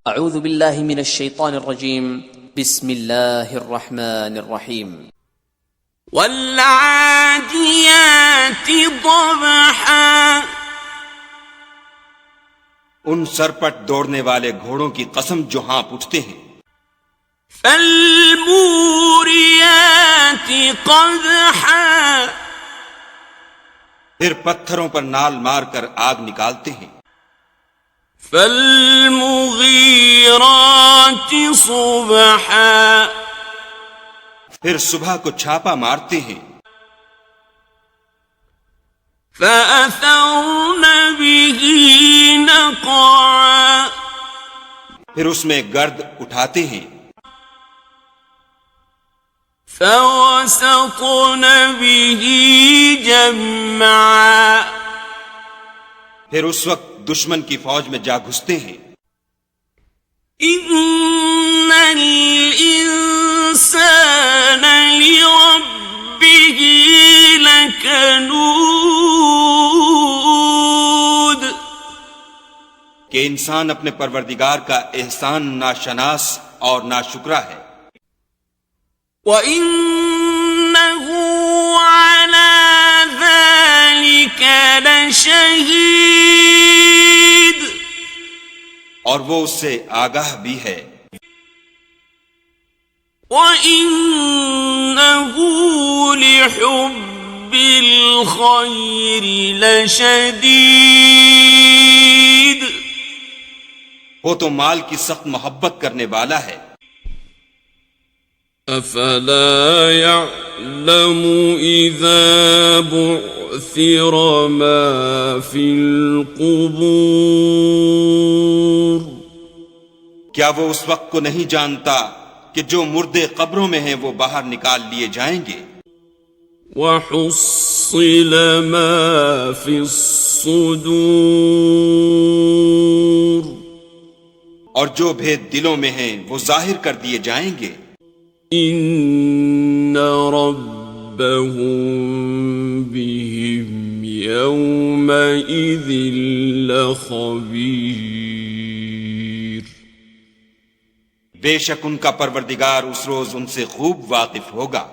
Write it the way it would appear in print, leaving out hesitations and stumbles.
اعوذ باللہ من الشیطان الرجیم بسم اللہ الرحمن الرحیم والعادیات ضبحا ان سرپٹ دوڑنے والے گھوڑوں کی قسم جو ہانپ اٹھتے ہیں. فالموریات قدحا پھر پتھروں پر نال مار کر آگ نکالتے ہیں. فالمغیرات صبحا پھر صبح کو چھاپا مارتے ہیں. فأثرن به نقعا پھر اس میں گرد اٹھاتے ہیں. فوسطن به جمعا پھر اس وقت دشمن کی فوج میں جا گھستے ہیں. ان الانسان لربه لکنود کہ انسان اپنے پروردگار کا احسان ناشناس اور ناشکرا ہے. وَإِنَّهُ عَلَى ذَلِكَ لَشَهِيدٌ اور وہ اس سے آگاہ بھی ہے. وَإِنَّهُ لِحُبِّ الْخَيْرِ لَشَدِيدٌ وہ تو مال کی سخت محبت کرنے والا ہے. افلا يعلم اذا بعثر ما في القبور کیا وہ اس وقت کو نہیں جانتا کہ جو مردے قبروں میں ہیں وہ باہر نکال لیے جائیں گے. وحصل ما في الصدور اور جو بھید دلوں میں ہیں وہ ظاہر کر دیے جائیں گے. ان ربهم بهم يومئذ لخبير بے شک ان کا پروردگار اس روز ان سے خوب واقف ہوگا.